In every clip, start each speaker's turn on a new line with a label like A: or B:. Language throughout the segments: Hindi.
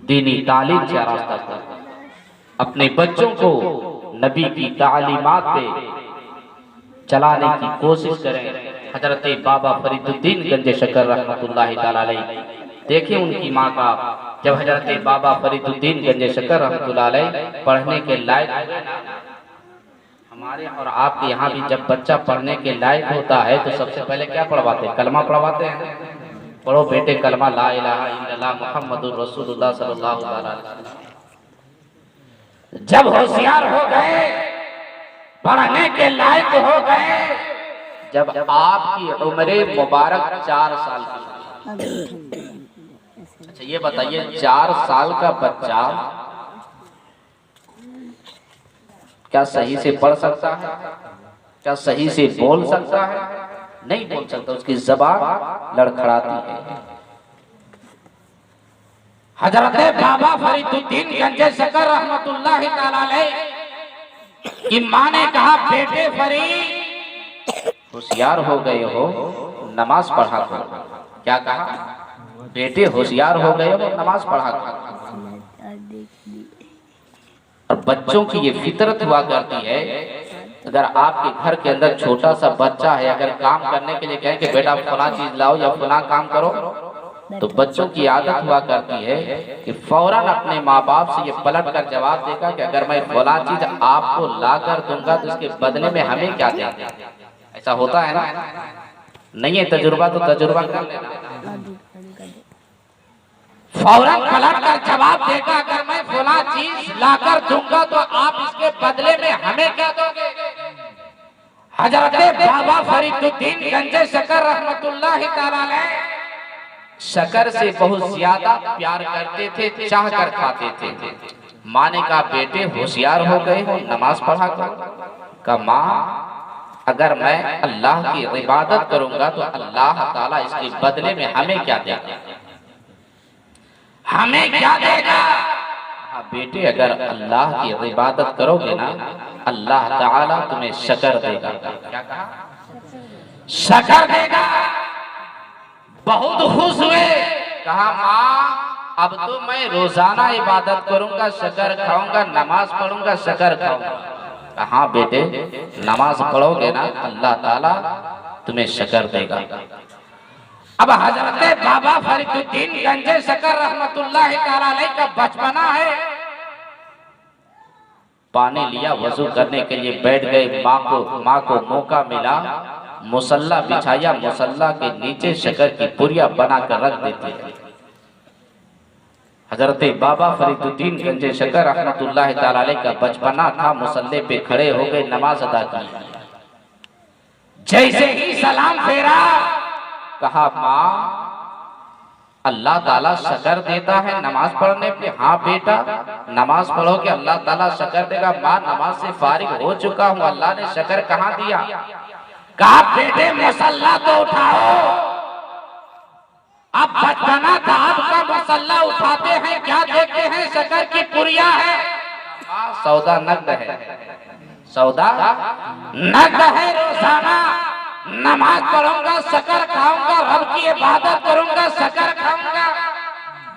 A: दीनी तालीम से आरास्ता करें, अपने बच्चों को नबी की तालीमात पे चलाने की कोशिश करें। हजरत बाबा फरीदुद्दीन गंज शकर रहमतुल्लाहि ताला अलैह, देखिए उनकी माँ का, जब हजरत बाबा फरीदुद्दीन गंज शकर रहमतुल्लाहि अलैह पढ़ने के लायक, हमारे और आपके यहाँ भी जब बच्चा पढ़ने के लायक होता है तो सबसे पहले क्या पढ़वाते हैं? कलमा पढ़वाते हैं। पढ़ो बेटे कलमा ला इलाहा इल्लल्लाह मुहम्मदुर रसूलुल्लाह सल्लल्लाहु अलैहि वसल्लम। जब होशियार हो गए, पढ़ने के लायक हो गए, जब आपकी उम्र मुबारक 4 साल की। अच्छा ये बताइए, 4 साल का बच्चा क्या सही से पढ़ सकता है? क्या सही से बोल सकता है? नहीं बोल सकता, उसकी ज़बान लड़खड़ाती है। हजरत बाबा फरीदुद्दीन गंज शकर रहमतुल्लाहि ताला अलैह की माँ ने कहा, बेटे फरीद होशियार हो गए हो, नमाज पढ़ा करो। क्या कहा? बेटे होशियार हो गए हो, नमाज पढ़ा करो। और बच्चों की ये फितरत हुआ करती है, अगर आपके घर के अंदर छोटा सा बच्चा है, अगर काम करने के लिए कहें कि बेटा फला चीज लाओ या फला काम करो, तो बच्चों की आदत हुआ करती है कि फौरन अपने माँ बाप से ये पलट कर जवाब देगा कि अगर मैं फला चीज आपको ला कर दूंगा तो इसके बदले में हमें क्या देंगे। ऐसा होता है ना? नहीं है तजुर्बा तो तजुर्बा कर लेना। फौरन पलट कर जवाब देगा, अगर मैं फला चीज लाकर दूंगा तो आप इसके बदले में हमें क्या दोगे। हजरत बाबा फरीदुद्दीन गंज शकर रहमतुल्लाहि ताला अलैह शकर से बहुत ज्यादा प्यार करते थे, चाह कर खाते थे। माँ ने कहा, बेटे होशियार हो गए हो, नमाज पढ़ा करो। कहा, माँ अगर मैं अल्लाह की इबादत करूंगा तो अल्लाह ताला इसके बदले में हमें क्या देगा? हमें क्या देगा? हाँ बेटे, अगर अल्लाह की इबादत करोगे ना, अल्लाह ताला तुम्हें शकर देगा। क्या कहा? शकर देगा। बहुत खुश हुए। कहा, माँ अब तो मैं रोजाना इबादत करूंगा, शकर खाऊंगा, नमाज पढ़ूंगा, शकर खाऊंगा। कहा, बेटे नमाज पढ़ोगे ना, अल्लाह ताला तुम्हें शकर देगा। अब हजरत बाबा फरीदुद्दीन गंज शकर रहमतुल्लाहि ताला अलैह का बचपना है। पानी लिया, वजू करने के लिए बैठ गए। माँ को मौका मिला, मुसल्ला बिछाया, मुसल्ला के नीचे शकर की पुरिया बनाकर रख देती है। हजरत बाबा फरीदुद्दीन गंज शकर रहमतुल्लाहि ताला अलैह का बचपना था। मुसल्ले पे खड़े हो गए, नमाज अदा की। जैसे ही सलाम फेरा, कहा, माँ अल्लाह ताला शकर देता है नमाज पढ़ने पे। हाँ बेटा, नमाज पढ़ोगे अल्लाह ताला शकर देगा। माँ नमाज से फारिग हो चुका हूँ, अल्लाह ने शकर कहाँ दिया? कहा, बेटे मुसल्ला तो उठाओ। अब बचपना था आपका, मुसल्ला उठाते हैं, क्या देखते हैं? शकर की पुरिया है। सौदा नकद है, सौदा नकद है। रोजाना नमाज पढ़ूंगा, शकर खाऊंगा, रब की इबादत करूंगा, शकर खाऊंगा।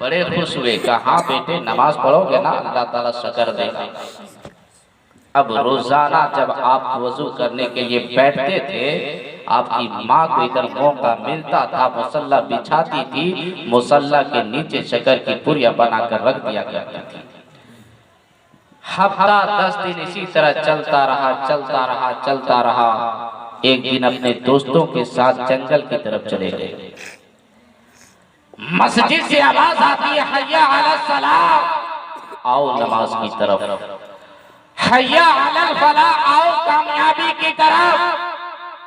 A: बड़े खुश हुए। कहा, बेटे नमाज पढ़ोगे ना, अल्लाह ताला शकर देगा। अब रोजाना जब आप वजू करने के लिए बैठते थे, आपकी माँ को इधर मौका मिलता था, मुसल्ला बिछाती थी, मुसल्ला के नीचे शकर की पुरिया बनाकर रख दिया करती थी। हफ्ता 10 दिन इसी तरह चलता रहा, चलता रहा, चलता रहा। एक दिन अपने दोस्तों के साथ जंगल की तरफ चले गए। मस्जिद से आवाज आती है, हय्या अलस सलाह, आओ नमाज की तरफ। हय्या अलल फलाह, आओ कामयाबी की तरफ।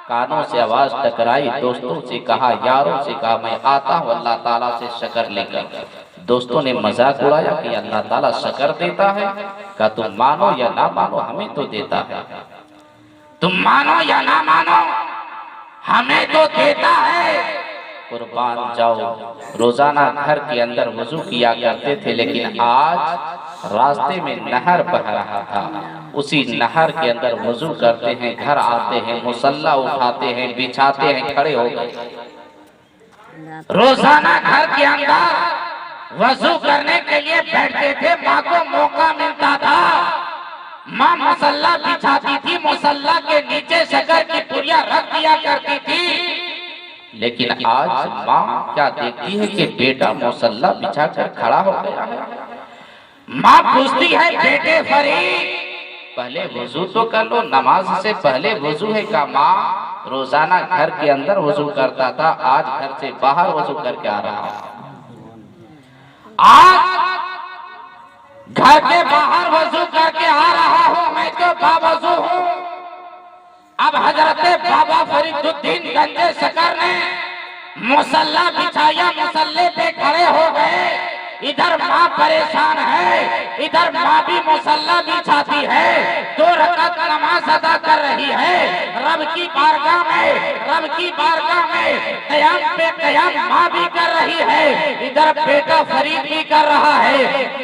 A: कानों से आवाज टकराई। दोस्तों से कहा, यारों से कहा, मैं आता हूँ अल्लाह ताला से शकर लेकर। दोस्तों ने मजाक उड़ाया कि अल्लाह ताला शकर देता है। कहा, तुम मानो या ना मानो, हमें तो देता है। तुम मानो या ना मानो, हमें तो देता है। कुर्बान जाओ। रोजाना घर के अंदर वजू किया करते थे, लेकिन आज रास्ते में नहर बह रहा था, उसी नहर के अंदर वजू करते हैं, घर आते हैं, मुसल्ला उठाते हैं, बिछाते हैं, खड़े हो गए। रोजाना घर के अंदर वजू करने के लिए बैठते थे, माँ को मौका मिलता था, माँ मुसल्ला बिछाती थी, मुसल्ला के नीचे शक्कर की पुड़िया रख दिया करती थी। लेकिन आज माँ क्या देखती है कि बेटा मुसल्ला बिछाकर खड़ा हो गया है। माँ पूछती है, बेटे फरीद पहले वजू तो कर लो, नमाज से पहले वजू है का? माँ रोजाना घर के अंदर वजू करता था, आज घर से बाहर वजू करके आ रहा है। आज घर के बाहर वजू करके आ रहा हूँ, मैं तो बावजू हूँ। अब हजरत बाबा फरीदुद्दीन गंजे शकर ने मुसल्ला बिछाया, मुसल्ले पे खड़े हो गए। इधर माँ परेशान है, इधर माँ भी मुसल्ला बिछाती है, 2 रकात नमाज अदा कर रही है। रब की बारगाह में, रब की बारगाह में कयाम पे कयाम माँ भी कर रही है, इधर बेटा फरीद भी कर रहा है,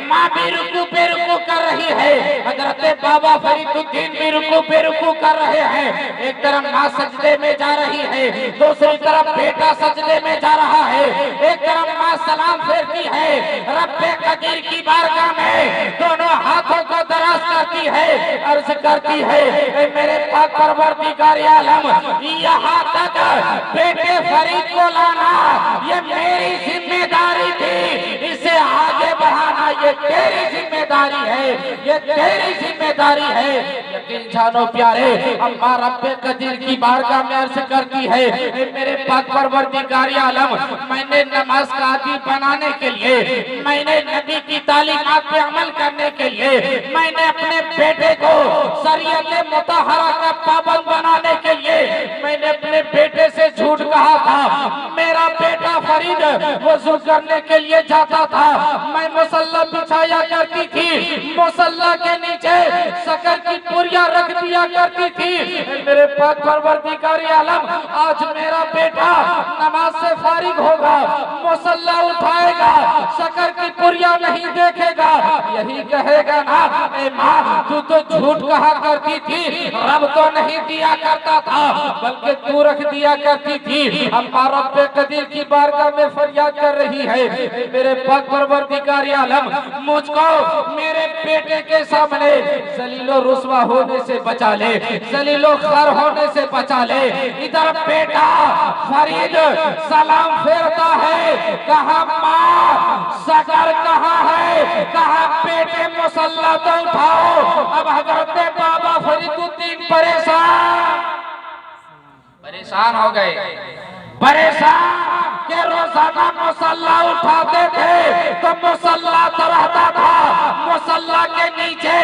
A: माँ भी रुकू पे रुकू कर रही है, हजरत बाबा फरीदुद्दीन भी रुकू पे रुकू कर रहे हैं। एक तरफ माँ सजदे में जा रही है, दूसरी तरफ बेटा सजदे में जा रहा है। एक तरफ माँ सलाम फेरती है, रब्बे कदीर की बारगाह में दोनों हाथों को दराज करती है, अर्ज करती है, मेरे पाक परवरदिगार आलम, यहाँ तक बेटे फरीद को लाना ये मेरी जिम्मेदारी थी, इसे आगे बढ़ाना ये तेरी जिम्मेदारी है, ये तेरी जिम्मेदारी है। यकीन जानो प्यारे, अम्मा रब्बे कदीर की बारगाह में अर्ज करती है, मेरे पाक परवरदिगार आलम, मैंने नमाज का आदी बनाने के लिए, मैंने नबी की तालीमात पे अमल करने के लिए, मैंने अपने बेटे को शरीयत मुतहरा का पाबंद बनाने के लिए, मैंने अपने बेटे से झूठ कहा था। मेरा बेटा फरीद वजू करने के लिए जाता था, मैं मुसल्ला बिछाया करती थी, मुसल्ला के नीचे शक्कर की पुड़िया रख दिया करती थी। मेरे पाक परवरदिगार आलम, आज मेरा बेटा नमाज से फारिग होगा, मुसल्ला उठाएगा, शक्कर की पुड़िया नहीं देखेगा, यही कहेगा ना, ए माँ तू तो झूठ कहा करती थी, रब तो नहीं दिया करता था बल्कि तू रख दिया करती थी। अम्मा रब्बे कदीर की बारगाह में फरियाद कर रही है, मेरे पाक परवरदिगार आलम, मुझको मेरे बेटे के सामने जलीलो रुस्वा होने से बचा ले, जलीलो खार होने से बचा ले। इधर बेटा फरीद सलाम फेरता है, कहा माँ शक्कर कहाँ है, कहा बेटे मुसल्ला तो उठाओ। अब हजरत बाबा फरीदुद्दीन परेशान हो गए, परेशान के रोजाना मुसल्ला उठाते थे तो मुसल्ला तो रहता था, मुसल्ला के नीचे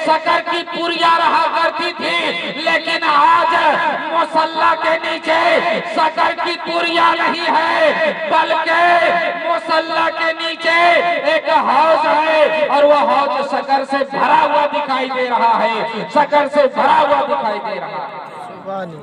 A: शक्कर की पुड़िया रहा करती थी, लेकिन आज मुसल्ला के नीचे शक्कर की पुड़िया नहीं है, बल्कि मुसल्ला के नीचे एक हौज है और वह हौज शक्कर से भरा हुआ दिखाई दे रहा है, शक्कर से भरा हुआ दिखाई दे रहा है।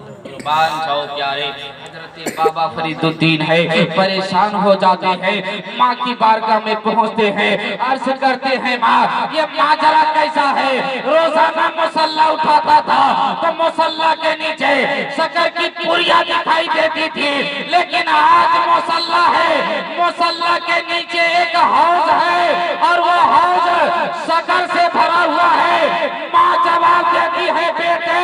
A: प्यारे हजरत बाबा फरीदुद्दीन है, परेशान हो जाते हैं, माँ की बारगाह में पहुँचते हैं, अर्ज करते हैं, माँ ये माजरा कैसा है, रोजाना मुसल्ला उठाता था तो मुसल्ला के नीचे शक्कर की पुड़िया दिखाई देती थी, लेकिन आज मुसल्ला है, मुसल्ला के नीचे एक हौज है और वो हौज शक्कर से भरा हुआ है। माँ जवाब देती है, बेटे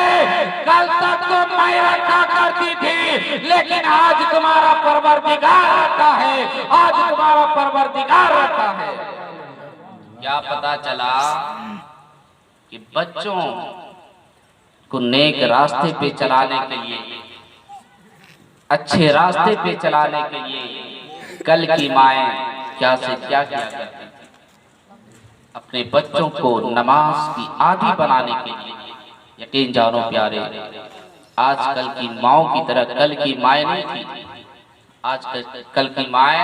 A: कल तक तो मैं रखा करती थी, लेकिन आज तुम्हारा परवरदिगार रखा है, आज तुम्हारा परवरदिगार रखा है। क्या पता चला कि बच्चों को नेक रास्ते पे चलाने के लिए, अच्छे रास्ते पे चलाने के लिए कल की माएं क्या से क्या किया करती, अपने बच्चों को नमाज की आदी बनाने के लिए। यकीन जानो प्यारे, आजकल की माओ की तरह कल की माएँ नहीं थी। आज कल की माएँ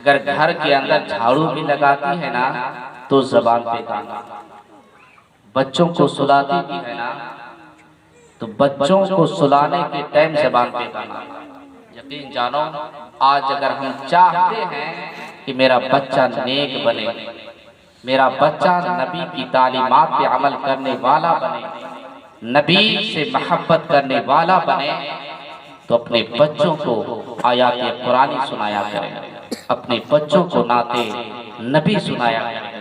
A: अगर घर के अंदर झाड़ू भी लगाती है ना तो जबान पे गाना, बच्चों को सुलाती भी है ना तो बच्चों को सुलाने के टाइम जबान पे गाना। यकीन जानो, आज अगर हम चाहते हैं कि मेरा बच्चा नेक बने, मेरा बच्चा नबी की तालीमात पे अमल करने वाला बने, नबी से मोहब्बत करने वाला बने, तो अपने बच्चों को आयात कुरानी सुनाया करें, अपने बच्चों को नाते नबी सुनाया करें।